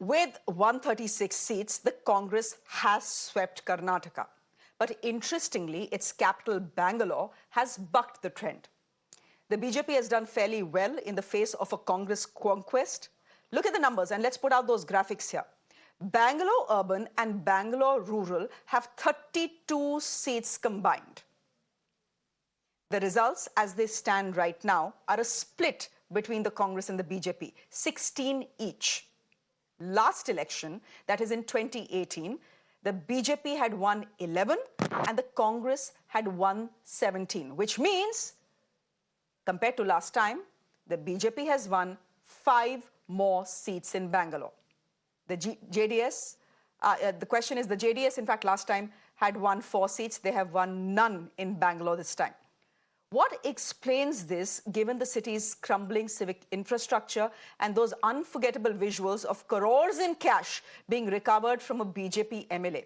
With 136 seats, the Congress has swept Karnataka. But interestingly, its capital, Bangalore, has bucked the trend. The BJP has done fairly well in the face of a Congress conquest. Look at the numbers, and let's put out those graphics here. Bangalore urban and Bangalore rural have 32 seats combined. The results, as they stand right now, are a split between the Congress and the BJP, 16 each. Last election, that is in 2018, the BJP had won 11 and the Congress had won 17, which means, compared to last time, the BJP has won 5 more seats in Bangalore. The JDS, the question is, the JDS, in fact, last time had won 4 seats. They have won none in Bangalore this time. What explains this, given the city's crumbling civic infrastructure and those unforgettable visuals of crores in cash being recovered from a BJP MLA?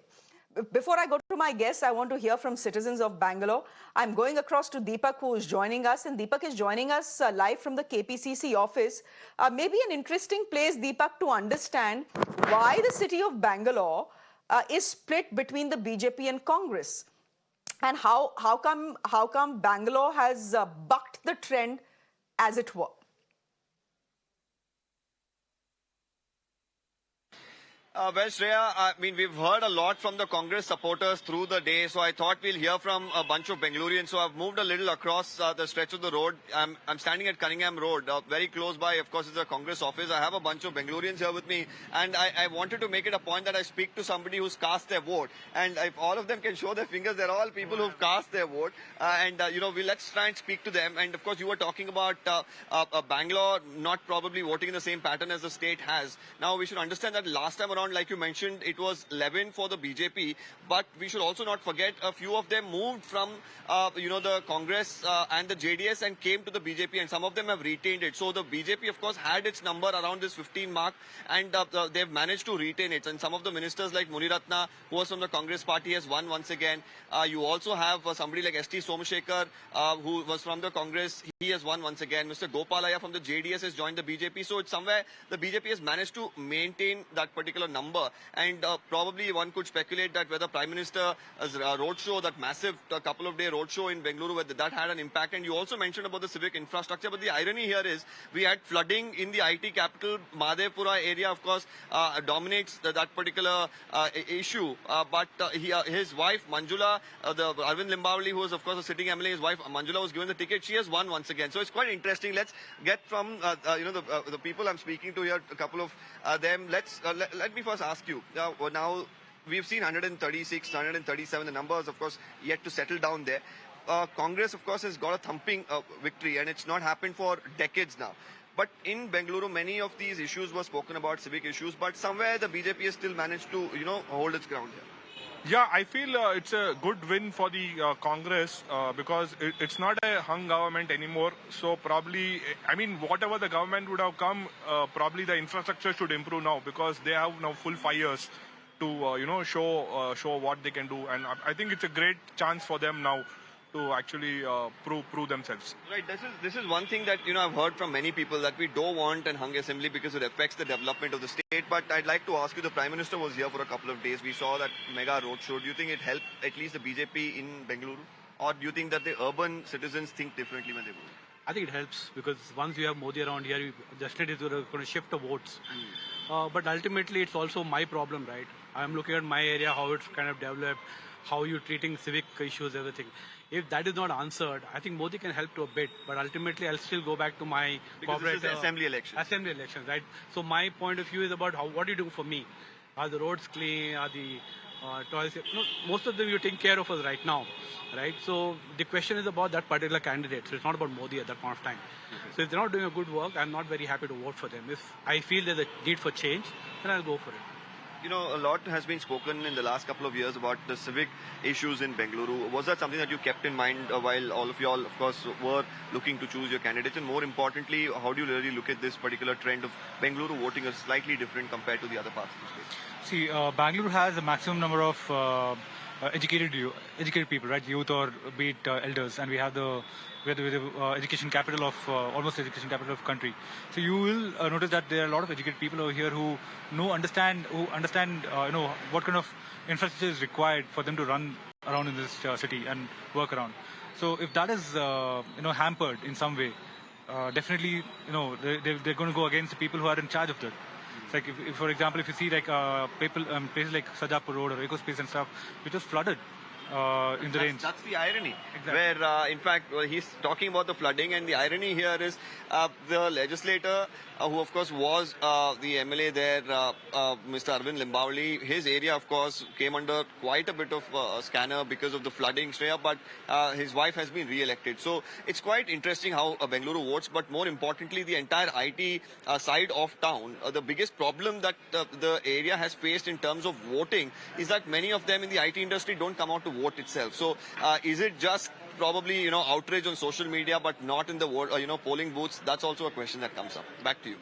Before I go to my guests, I want to hear from citizens of Bangalore. I'm going across to Deepak, who is joining us, and Deepak is joining us live from the KPCC office. Maybe an interesting place, Deepak, to understand why the city of Bangalore is split between the BJP and Congress. And how come Bangalore has bucked the trend, as it were? Well, Shreya, I mean, we've heard a lot from the Congress supporters through the day, so I thought we'll hear from a bunch of Bengalurians. So I've moved a little across the stretch of the road. I'm standing at Cunningham Road, very close by, of course, is the Congress office. I have a bunch of Bengalurians here with me, and I wanted to make it a point that I speak to somebody who's cast their vote. And if all of them can show their fingers, they're all people who've cast their vote. Let's try and speak to them. And of course, you were talking about Bangalore not probably voting in the same pattern as the state has. Now, we should understand that last time around, like you mentioned, it was 11 for the BJP, but we should also not forget a few of them moved from, the Congress and the JDS and came to the BJP, and some of them have retained it. So the BJP, of course, had its number around this 15 mark, and they've managed to retain it. And some of the ministers like Muniratna, who was from the Congress party, has won once again. You also have somebody like S.T. Somashekar, who was from the Congress. He has won once again. Mr. Gopalaya from the JDS has joined the BJP. So it's somewhere the BJP has managed to maintain that particular number. And probably one could speculate that whether Prime Minister's roadshow, that massive couple of day roadshow in Bengaluru, whether that had an impact. And you also mentioned about the civic infrastructure. But the irony here is we had flooding in the IT capital. Madhepura area, of course, dominates that particular issue. But his wife, Manjula, the Arvind Limbavali, who was, of course, a sitting MLA, his wife, Manjula, was given the ticket. She has won once again. So it's quite interesting. Let's get from, the people I'm speaking to here, a couple of them. Let me first ask you. Now, we've seen 136, 137. The numbers, of course, yet to settle down there. Congress, of course, has got a thumping victory, and it's not happened for decades now. But in Bengaluru, many of these issues were spoken about, civic issues, but somewhere the BJP has still managed to, hold its ground here. Yeah, I feel it's a good win for the Congress because it's not a hung government anymore. So probably, whatever the government would have come, probably the infrastructure should improve now because they have now full 5 years to, show what they can do. And I think it's a great chance for them now to actually prove themselves. Right. This is one thing that I've heard from many people, that we don't want an hung assembly because it affects the development of the state. But I'd like to ask you, the Prime Minister was here for a couple of days. We saw that mega roadshow. Do you think it helped at least the BJP in Bengaluru, or do you think that the urban citizens think differently when they vote? I think it helps because once you have Modi around here, the state is going to shift the votes. But ultimately, it's also my problem, right? I'm looking at my area, how it's kind of developed, how you're treating civic issues, everything. If that is not answered, I think Modi can help to a bit, but ultimately I'll still go back to my corporate assembly election. Assembly elections, right? So my point of view is about what do you do for me? Are the roads clean? Are the toilets? No, most of them you're taking care of us right now, right? So the question is about that particular candidate. So it's not about Modi at that point of time. Okay. So if they're not doing a good work, I'm not very happy to vote for them. If I feel there's a need for change, then I'll go for it. A lot has been spoken in the last couple of years about the civic issues in Bengaluru. Was that something that you kept in mind while all of you all, of course, were looking to choose your candidates? And more importantly, how do you really look at this particular trend of Bengaluru voting is slightly different compared to the other parts of the state? See, Bangalore has a maximum number of educated people, right? Youth or be it elders, and we have the education capital of almost education capital of country. So you will notice that there are a lot of educated people over here who understand what kind of infrastructure is required for them to run around in this city and work around. So if that is hampered in some way, definitely they're going to go against the people who are in charge of that. It's like if for example, if you see like places like Sajapur Road or EcoSpace and stuff, which was flooded in the rains. That's the irony. Exactly. Where, in fact, he's talking about the flooding, and the irony here is the legislator, who of course was the MLA there, Mr. Arvind Limbavli, his area, of course, came under quite a bit of scanner because of the flooding, Shreya, but his wife has been re-elected. So it's quite interesting how Bengaluru votes, but more importantly, the entire IT side of town, the biggest problem that the area has faced in terms of voting is that many of them in the IT industry don't come out to vote itself. So is it just probably outrage on social media but not in the polling booths? That's also a question that comes up. Back to you.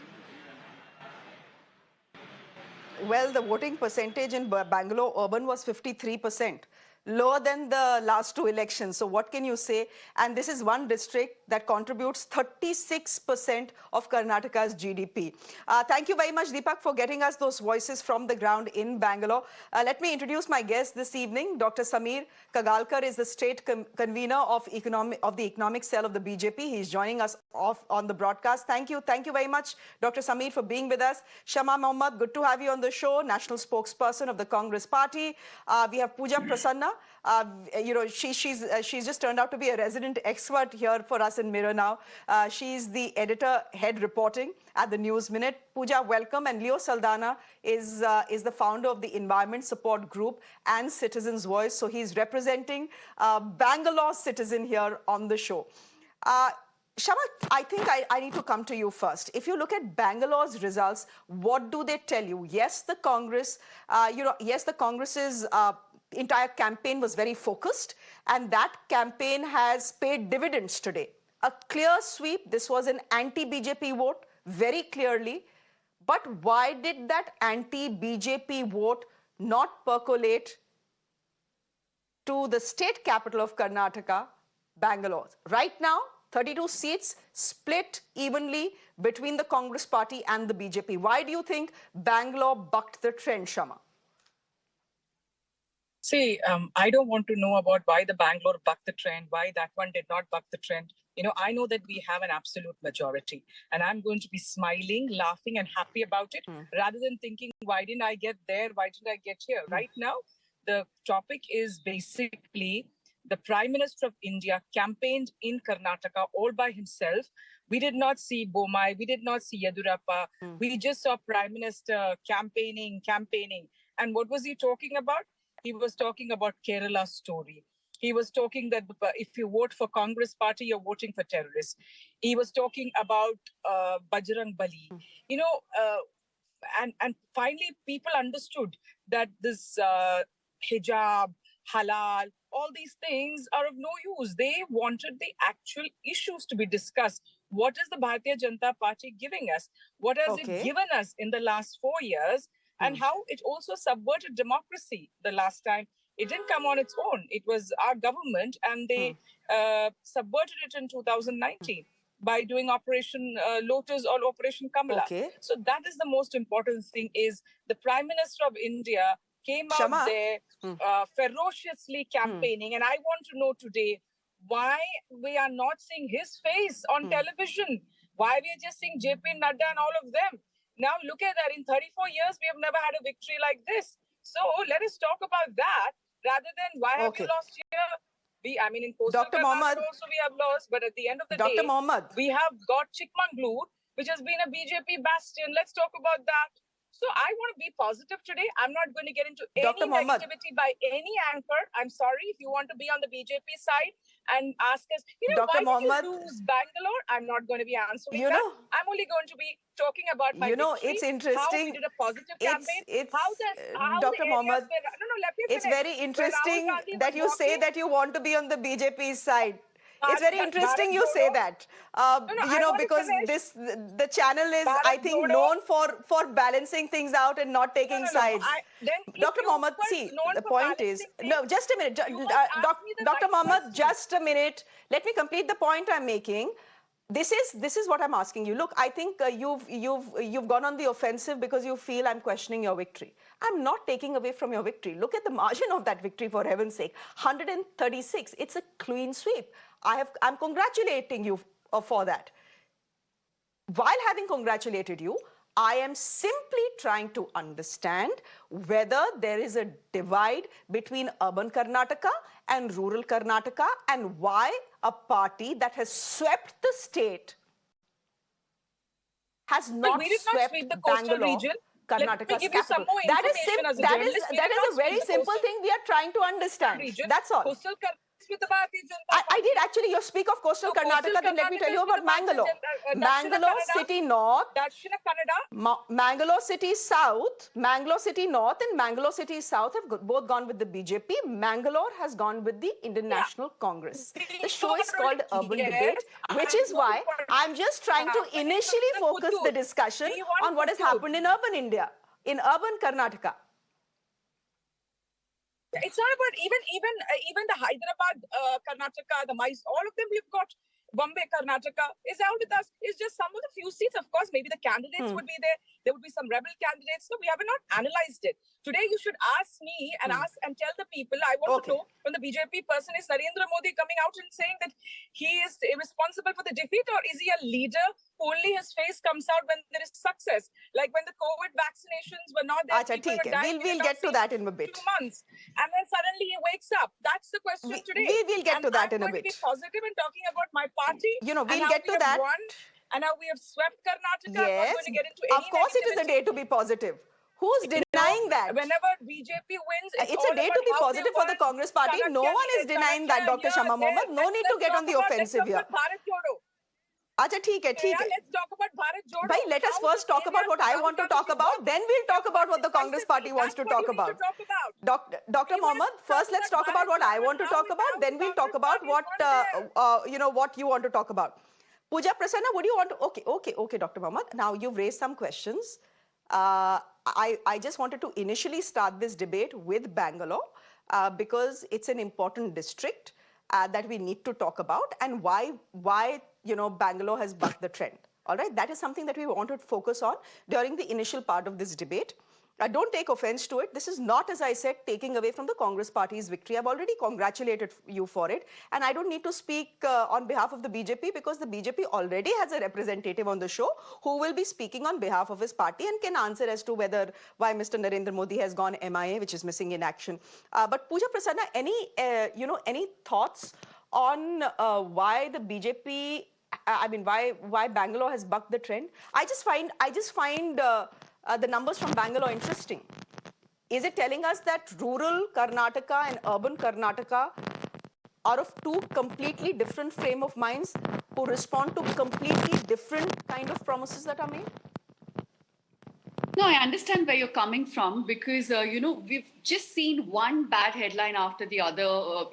Well, the voting percentage in Bangalore urban was 53%, lower than the last two elections. So what can you say? And this is one district that contributes 36% of Karnataka's GDP. Thank you very much, Deepak, for getting us those voices from the ground in Bangalore. Let me introduce my guest this evening. Dr. Sameer Kagalkar is the state convener of the economic cell of the BJP. He's joining us on the broadcast. Thank you very much, Dr. Sameer, for being with us. Shama Mohammed, good to have you on the show, national spokesperson of the Congress party. We have Pooja Prasanna. She's just turned out to be a resident expert here for us in Mirror now. She's the editor head reporting at the News Minute. Pooja, welcome. And Leo Saldana is the founder of the Environment Support Group and Citizens Voice. So he's representing Bangalore citizen here on the show. Shama, I think I need to come to you first. If you look at Bangalore's results, what do they tell you? Yes, the Congress, the Congress's entire campaign was very focused, and that campaign has paid dividends today. A clear sweep. This was an anti-BJP vote, very clearly. But why did that anti-BJP vote not percolate to the state capital of Karnataka, Bangalore? Right now, 32 seats split evenly between the Congress party and the BJP. Why do you think Bangalore bucked the trend, Shama? See, I don't want to know about why the Bangalore bucked the trend, why that one did not buck the trend. I know that we have an absolute majority, and I'm going to be smiling, laughing, and happy about it, rather than thinking, why didn't I get there? Why didn't I get here? Right now, the topic is basically the Prime Minister of India campaigned in Karnataka all by himself. We did not see Bomai. We did not see Yedurappa. We just saw Prime Minister campaigning. And what was he talking about? He was talking about Kerala's story. He was talking that if you vote for Congress party, you're voting for terrorists. He was talking about Bajrang Bali. And finally, people understood that this hijab, halal, all these things are of no use. They wanted the actual issues to be discussed. What is the Bharatiya Janata Party giving us? What has it given us in the last 4 years? And how it also subverted democracy the last time. It didn't come on its own. It was our government, and they subverted it in 2019 by doing Operation Lotus or Operation Kamala. So that is the most important thing, is the Prime Minister of India came out there ferociously campaigning. And I want to know today why we are not seeing his face on television. Why we are just seeing JP Nadda and all of them. Now look at that. In 34 years, we have never had a victory like this. So let us talk about that rather than why have you lost here? In coastal Karnataka also we have lost. But at the end of the day, we have got Chikmagalur, which has been a BJP bastion. Let's talk about that. So I want to be positive today. I'm not going to get into any negativity by any anchor. I'm sorry if you want to be on the BJP side and ask us, why did you lose Bangalore? I'm not going to be answering that. I'm only going to be talking about my victory, it's interesting. How we did a positive campaign. Dr. Mohammed, let me finish. It's very interesting that you say that you want to be on the BJP side. It's very interesting you say that. You know, because the channel is, I think, known for balancing things out and not taking sides. Dr. Mohammed, see, the point is, no, just a minute. Dr. Mohammed, just a minute. Let me complete the point I'm making. This is what I'm asking you. Look, I think you've gone on the offensive because you feel I'm questioning your victory. I'm not taking away from your victory. Look at the margin of that victory, for heaven's sake. 136. It's a clean sweep. I'm congratulating you for that. While having congratulated you, I am simply trying to understand whether there is a divide between urban Karnataka and rural Karnataka, and why a party that has swept the state has not swept the coastal Bangalore, region. Karnataka's capital. That is a very simple thing we are trying to understand. That's all. Coastal with the Bharatiya Janata I Party. did actually. You speak of coastal Karnataka, then let me tell you about Mangalore. Mangalore City North, Dakshina Kannada, Mangalore City South, Mangalore City North and Mangalore City South have both gone with the BJP. Mangalore has gone with the Indian National Congress. The show is called Urban Debate, which is why I'm just trying to initially focus the discussion on what has happened in urban India, in urban Karnataka. It's not about even the Hyderabad, Karnataka, the Mysore, all of them we've got. Bombay, Karnataka is out with us. It's just some of the few seats. Of course, maybe the candidates would be there. There would be some rebel candidates. So we have not analyzed it. Today, you should ask me and ask and tell the people. I want to know when the BJP person is Narendra Modi coming out and saying that he is responsible for the defeat, or is he a leader who only his face comes out when there is success? Like when the COVID vaccinations were not there. People were dying, we'll get to that in a bit. 2 months. And then suddenly he wakes up. That's the question today. We'll get to that in a bit. I'm going to be positive in talking about my party. You know, we'll get to that. And now we have swept Karnataka. Yes, I'm not going to get into any of course it is a day to be positive. Who's denying that? Whenever BJP wins, it's a day to be positive for the Congress party. No one is denying that, Dr. Shama Mohammed. No need to get on the offensive here. Acha, theek hai. Let's talk about Bharat Jodo. Bhai, let us first talk about what I want to talk about. Then we'll talk about what the Congress party wants to talk about. Dr. Mohammed, first let's talk about what I want to talk about. Then we'll talk about what what you want to talk about. Pooja Prasanna, would you want to? Okay, Dr. Mohammed. Now you've raised some questions. I just wanted to initially start this debate with Bangalore because it's an important district that we need to talk about, and why Bangalore has bucked the trend. All right, that is something that we want to focus on during the initial part of this debate. Don't take offense to it. This is not, as I said, taking away from the Congress party's victory. I've already congratulated you for it. And I don't need to speak on behalf of the BJP, because the BJP already has a representative on the show who will be speaking on behalf of his party and can answer as to why Mr. Narendra Modi has gone MIA, which is missing in action. But Pooja Prasanna, any thoughts on why the BJP, why Bangalore has bucked the trend? I just find the numbers from Bangalore interesting. Is it telling us that rural Karnataka and urban Karnataka are of two completely different frame of minds who respond to completely different kind of promises that are made? No, I understand where you're coming from, because, we've just seen one bad headline after the other,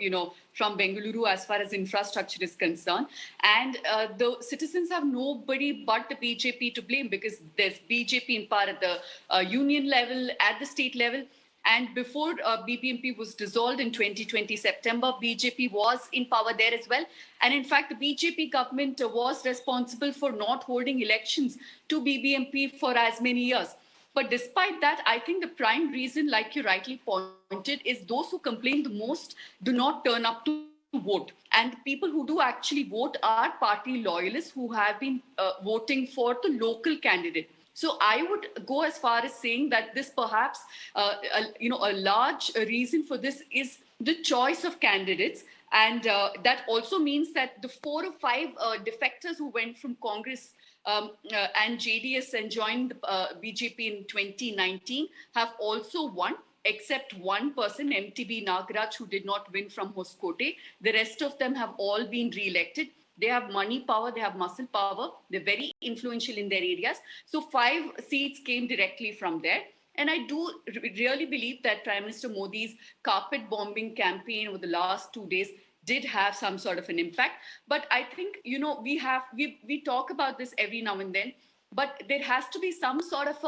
from Bengaluru as far as infrastructure is concerned. And the citizens have nobody but the BJP to blame, because there's BJP in power at the union level, at the state level. And before BBMP was dissolved in 2020 September, BJP was in power there as well. And in fact, the BJP government was responsible for not holding elections to BBMP for as many years. But despite that, I think the prime reason, like you rightly pointed, is those who complain the most do not turn up to vote. And people who do actually vote are party loyalists who have been voting for the local candidate. So I would go as far as saying that this perhaps, a large reason for this is the choice of candidates. And that also means that the 4 or 5 defectors who went from Congress and JDS and joined BJP in 2019 have also won, except one person, MTB Nagaraj, who did not win from Hoskote. The rest of them have all been re-elected. They have money power, they have muscle power, they're very influential in their areas. So 5 seats came directly from there. And I do really believe that Prime Minister Modi's carpet bombing campaign over the last 2 days did have some sort of an impact. But I think, we talk about this every now and then, but there has to be some sort of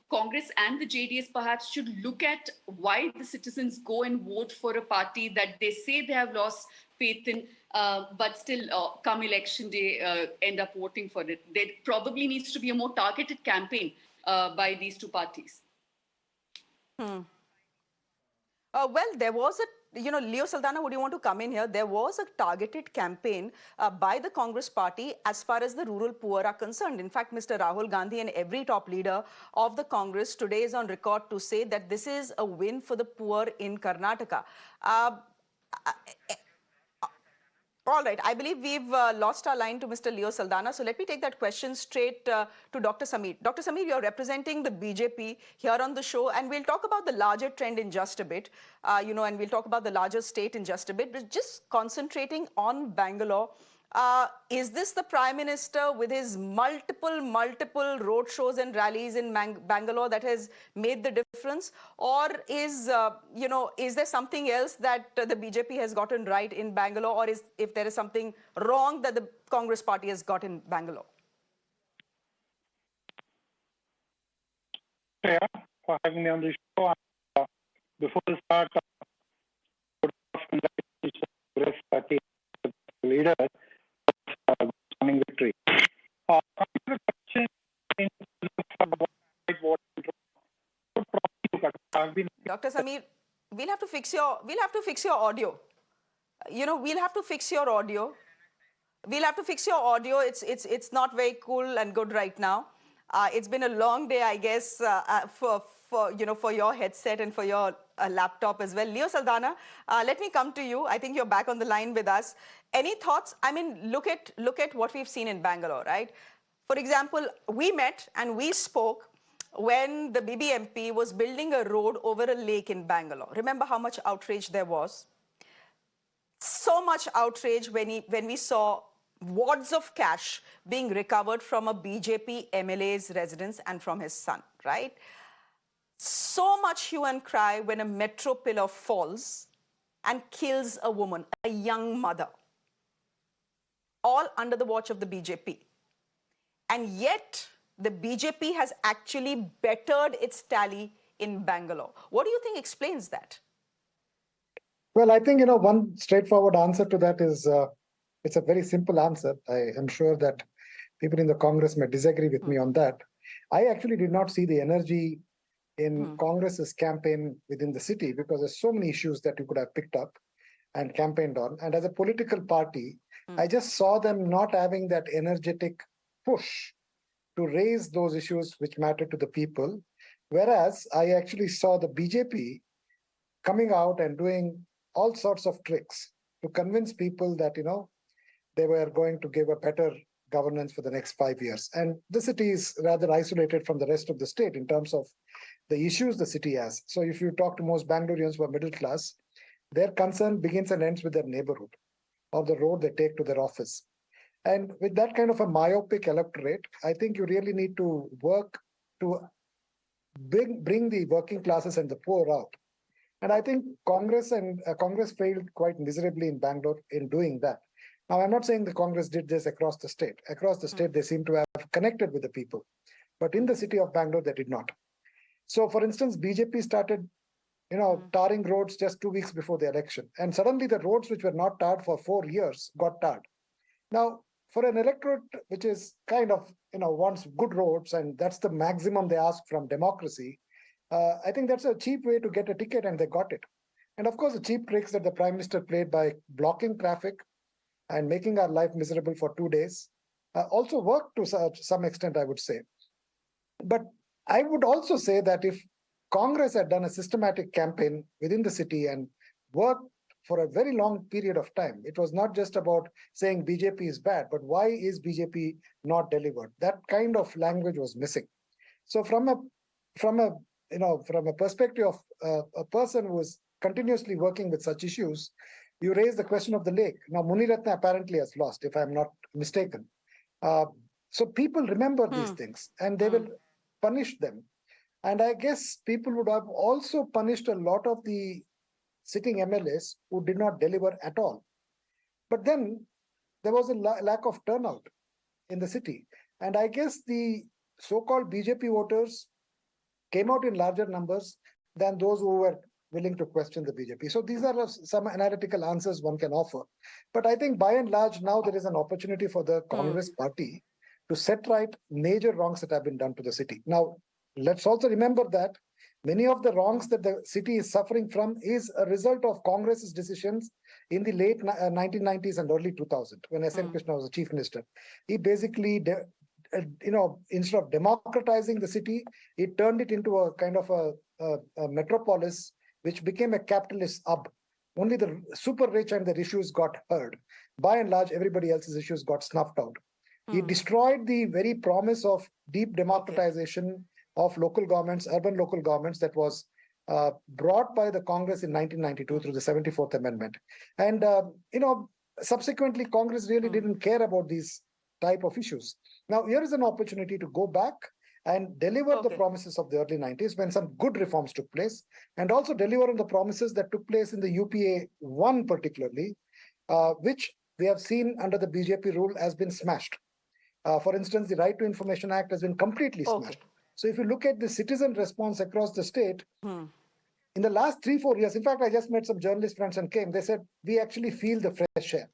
Congress and the JDS perhaps should look at why the citizens go and vote for a party that they say they have lost faith in, but still come election day end up voting for it. There probably needs to be a more targeted campaign by these two parties. Well, there was Leo Saldana, would you want to come in here? There was a targeted campaign by the Congress party as far as the rural poor are concerned. In fact, Mr. Rahul Gandhi and every top leader of the Congress today is on record to say that this is a win for the poor in Karnataka. All right, I believe we've lost our line to Mr. Leo Saldana. So let me take that question straight to Dr. Sameer. Dr. Sameer, you're representing the BJP here on the show, and we'll talk about the larger trend in just a bit, and we'll talk about the larger state in just a bit. But just concentrating on Bangalore, is this the Prime Minister with his multiple road shows and rallies in Bangalore that has made the difference? Or is there something else that the BJP has gotten right in Bangalore, or if there is something wrong that the Congress party has got in Bangalore? Yeah, for having me on the show. Before the start, Congress party leader winning victory. Dr. Sameer, we'll have to fix your audio. We'll have to fix your audio. It's not very cool and good right now. It's been a long day, I guess, for your headset and for your laptop as well. Leo Saldana, let me come to you. I think you're back on the line with us. Any thoughts? I mean, look at what we've seen in Bangalore, right? For example, we met and we spoke when the BBMP was building a road over a lake in Bangalore. Remember how much outrage there was? So much outrage when we saw wads of cash being recovered from a BJP MLA's residence and from his son, right? So much hue and cry when a metro pillar falls and kills a woman, a young mother, all under the watch of the BJP. And yet, the BJP has actually bettered its tally in Bangalore. What do you think explains that? Well, I think, one straightforward answer to that is, it's a very simple answer. I am sure that people in the Congress may disagree with me on that. I actually did not see the energy in Congress's campaign within the city because there's so many issues that you could have picked up and campaigned on. And as a political party, I just saw them not having that energetic push to raise those issues which matter to the people. Whereas I actually saw the BJP coming out and doing all sorts of tricks to convince people that, they were going to give a better governance for the next 5 years. And the city is rather isolated from the rest of the state in terms of the issues the city has. So if you talk to most Bangaloreans who are middle class, their concern begins and ends with their neighborhood or the road they take to their office. And with that kind of a myopic electorate, I think you really need to work to bring the working classes and the poor out. And I think Congress failed quite miserably in Bangalore in doing that. Now, I'm not saying the Congress did this across the state. Across the state, they seem to have connected with the people. But in the city of Bangalore, they did not. So, for instance, BJP started, tarring roads just 2 weeks before the election. And suddenly the roads which were not tarred for 4 years got tarred. Now, for an electorate which is kind of, wants good roads, and that's the maximum they ask from democracy, I think that's a cheap way to get a ticket, and they got it. And of course, the cheap tricks that the Prime Minister played by blocking traffic and making our life miserable for 2 days also worked to some extent, I would say. But I would also say that if Congress had done a systematic campaign within the city and worked for a very long period of time, it was not just about saying BJP is bad, but why is BJP not delivered? That kind of language was missing. So from a perspective of a person who is continuously working with such issues, you raise the question of the lake. Now, Muniratna apparently has lost, if I'm not mistaken. So people remember these things and they will punish them. And I guess people would have also punished a lot of the sitting MLAs who did not deliver at all. But then there was a lack of turnout in the city. And I guess the so-called BJP voters came out in larger numbers than those who were willing to question the BJP. So these are some analytical answers one can offer. But I think by and large, now there is an opportunity for the Congress party to set right major wrongs that have been done to the city. Now, let's also remember that many of the wrongs that the city is suffering from is a result of Congress's decisions in the late 1990s and early 2000s, when S.N. Krishna was the chief minister. He basically, instead of democratizing the city, he turned it into a kind of a metropolis, which became a capitalist hub. Only the super rich and their issues got heard. By and large, everybody else's issues got snuffed out. He destroyed the very promise of deep democratization of local governments, urban local governments, that was brought by the Congress in 1992 through the 74th Amendment. And, subsequently, Congress really didn't care about these type of issues. Now, here is an opportunity to go back and deliver the promises of the early 90s when some good reforms took place, and also deliver on the promises that took place in the UPA 1 particularly, which we have seen under the BJP rule has been smashed. For instance, the Right to Information Act has been completely smashed. So if you look at the citizen response across the state, in the last 3-4 years, in fact, I just met some journalist friends and came, they said, we actually feel the fresh air.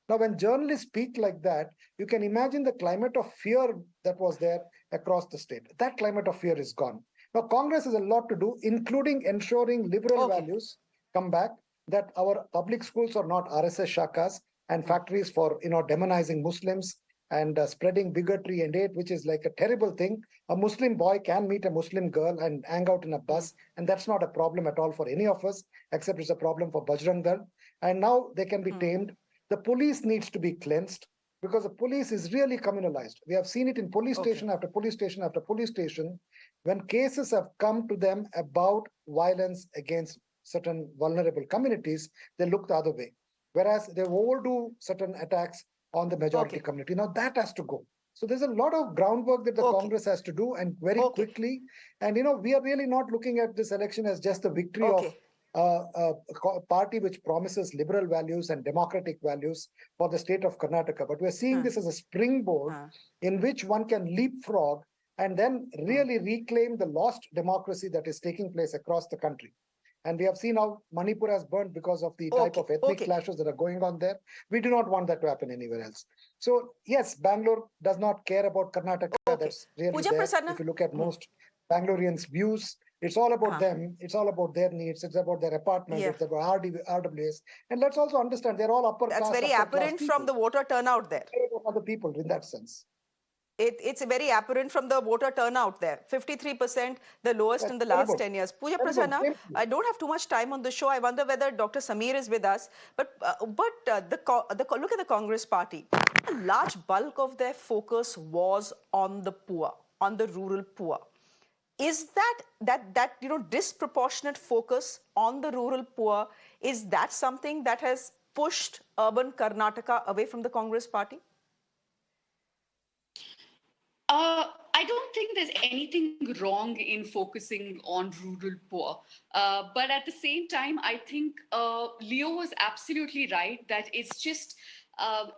Now, when journalists speak like that, you can imagine the climate of fear that was there across the state. That climate of fear is gone. Now, Congress has a lot to do, including ensuring liberal values come back, that our public schools are not RSS shakas and factories for, demonizing Muslims and spreading bigotry and hate, which is like a terrible thing. A Muslim boy can meet a Muslim girl and hang out in a bus, and that's not a problem at all for any of us, except it's a problem for Bajrang Dal. And now they can be tamed. The police needs to be cleansed, because the police is really communalized. We have seen it in police station after police station after police station. When cases have come to them about violence against certain vulnerable communities, they look the other way. Whereas they overdo certain attacks on the majority community. Now that has to go. So there's a lot of groundwork that the Congress has to do, and very quickly. And, we are really not looking at this election as just a victory of a party which promises liberal values and democratic values for the state of Karnataka. But we're seeing this as a springboard in which one can leapfrog and then really reclaim the lost democracy that is taking place across the country. And we have seen how Manipur has burned because of the type of ethnic clashes that are going on there. We do not want that to happen anywhere else. So, yes, Bangalore does not care about Karnataka. That's really Pooja there. Prasanna. If you look at most Bangaloreans' views, it's all about them. It's all about their needs. It's about their apartment. It's about RWS. And let's also understand they're all upper class. That's very apparent from the voter turnout there. Other people in that sense. It's very apparent from the voter turnout there. 53%, the lowest in the last 10 years. Pooja Prasanna, I don't have too much time on the show. I wonder whether Dr. Sameer is with us. But look at the Congress party. A large bulk of their focus was on the poor, on the rural poor. Is that disproportionate focus on the rural poor, is that something that has pushed urban Karnataka away from the Congress party? I don't think there's anything wrong in focusing on rural poor. But at the same time, I think Leo was absolutely right that it's just, a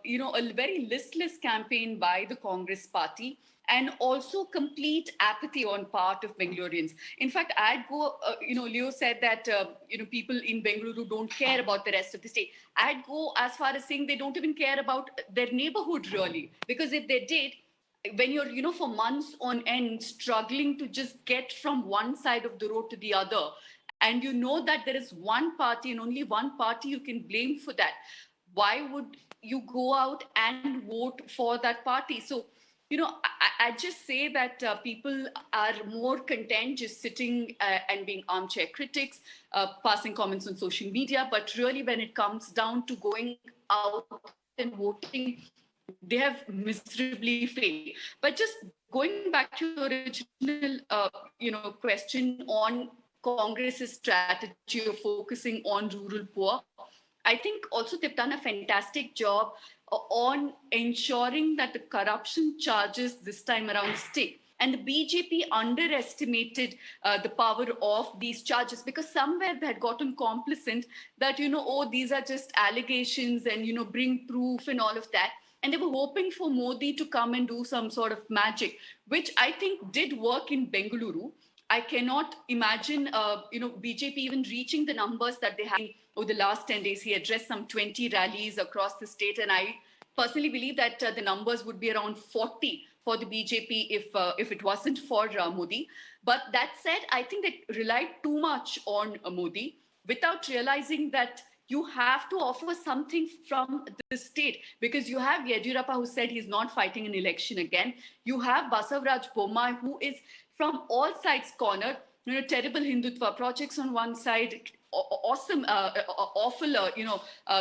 very listless campaign by the Congress party, and also complete apathy on part of Bangaloreans. In fact, I'd go, Leo said that, people in Bengaluru don't care about the rest of the state. I'd go as far as saying they don't even care about their neighborhood really, because if they did, when you're, for months on end, struggling to just get from one side of the road to the other, and you know that there is one party and only one party you can blame for that, why would you go out and vote for that party? So, I just say that people are more content just sitting and being armchair critics, passing comments on social media. But really, when it comes down to going out and voting, they have miserably failed. But just going back to your original, question on Congress's strategy of focusing on rural poor, I think also they've done a fantastic job on ensuring that the corruption charges this time around stick. And the BJP underestimated the power of these charges, because somewhere they had gotten complacent that, oh, these are just allegations and, bring proof and all of that. And they were hoping for Modi to come and do some sort of magic, which I think did work in Bengaluru. I cannot imagine, BJP even reaching the numbers that they had over the last 10 days. He addressed some 20 rallies across the state, and I personally believe that the numbers would be around 40 for the BJP if it wasn't for Modi. But that said, I think they relied too much on Modi without realizing that you have to offer something from the state, because you have Yediyurappa, who said he's not fighting an election again. You have Basavaraj Bommai, who is from all sides cornered. Terrible Hindutva projects on one side, awesome, awful,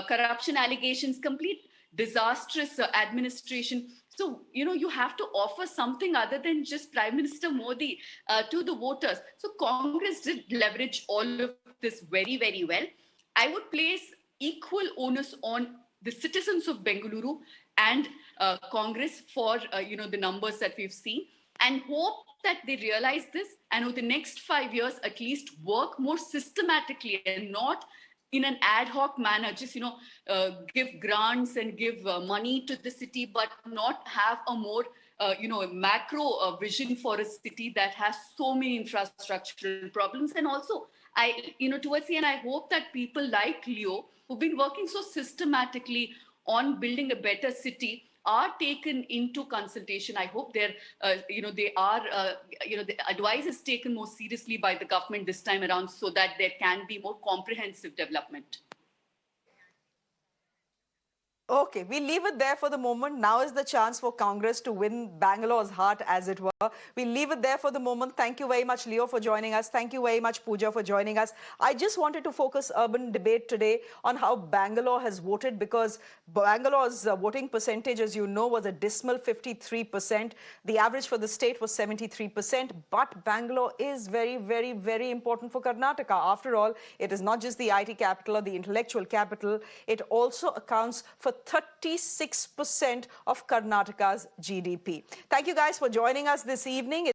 corruption allegations, complete disastrous administration. So, you have to offer something other than just Prime Minister Modi to the voters. So Congress did leverage all of this very, very well. I would place equal onus on the citizens of Bengaluru and Congress for, the numbers that we've seen, and hope that they realize this and over the next 5 years at least work more systematically and not in an ad hoc manner, just, give grants and give money to the city, but not have a more, macro vision for a city that has so many infrastructural problems. And also, towards the end, I hope that people like Leo, who've been working so systematically on building a better city, are taken into consultation. I hope the advice is taken more seriously by the government this time around, so that there can be more comprehensive development. Okay, we leave it there for the moment. Now is the chance for Congress to win Bangalore's heart, as it were. We leave it there for the moment. Thank you very much, Leo, for joining us. Thank you very much, Pooja, for joining us. I just wanted to focus urban debate today on how Bangalore has voted, because Bangalore's voting percentage, as you know, was a dismal 53%. The average for the state was 73%. But Bangalore is very, very, very important for Karnataka. After all, it is not just the IT capital or the intellectual capital. It also accounts for 36% of Karnataka's GDP. Thank you guys for joining us this evening.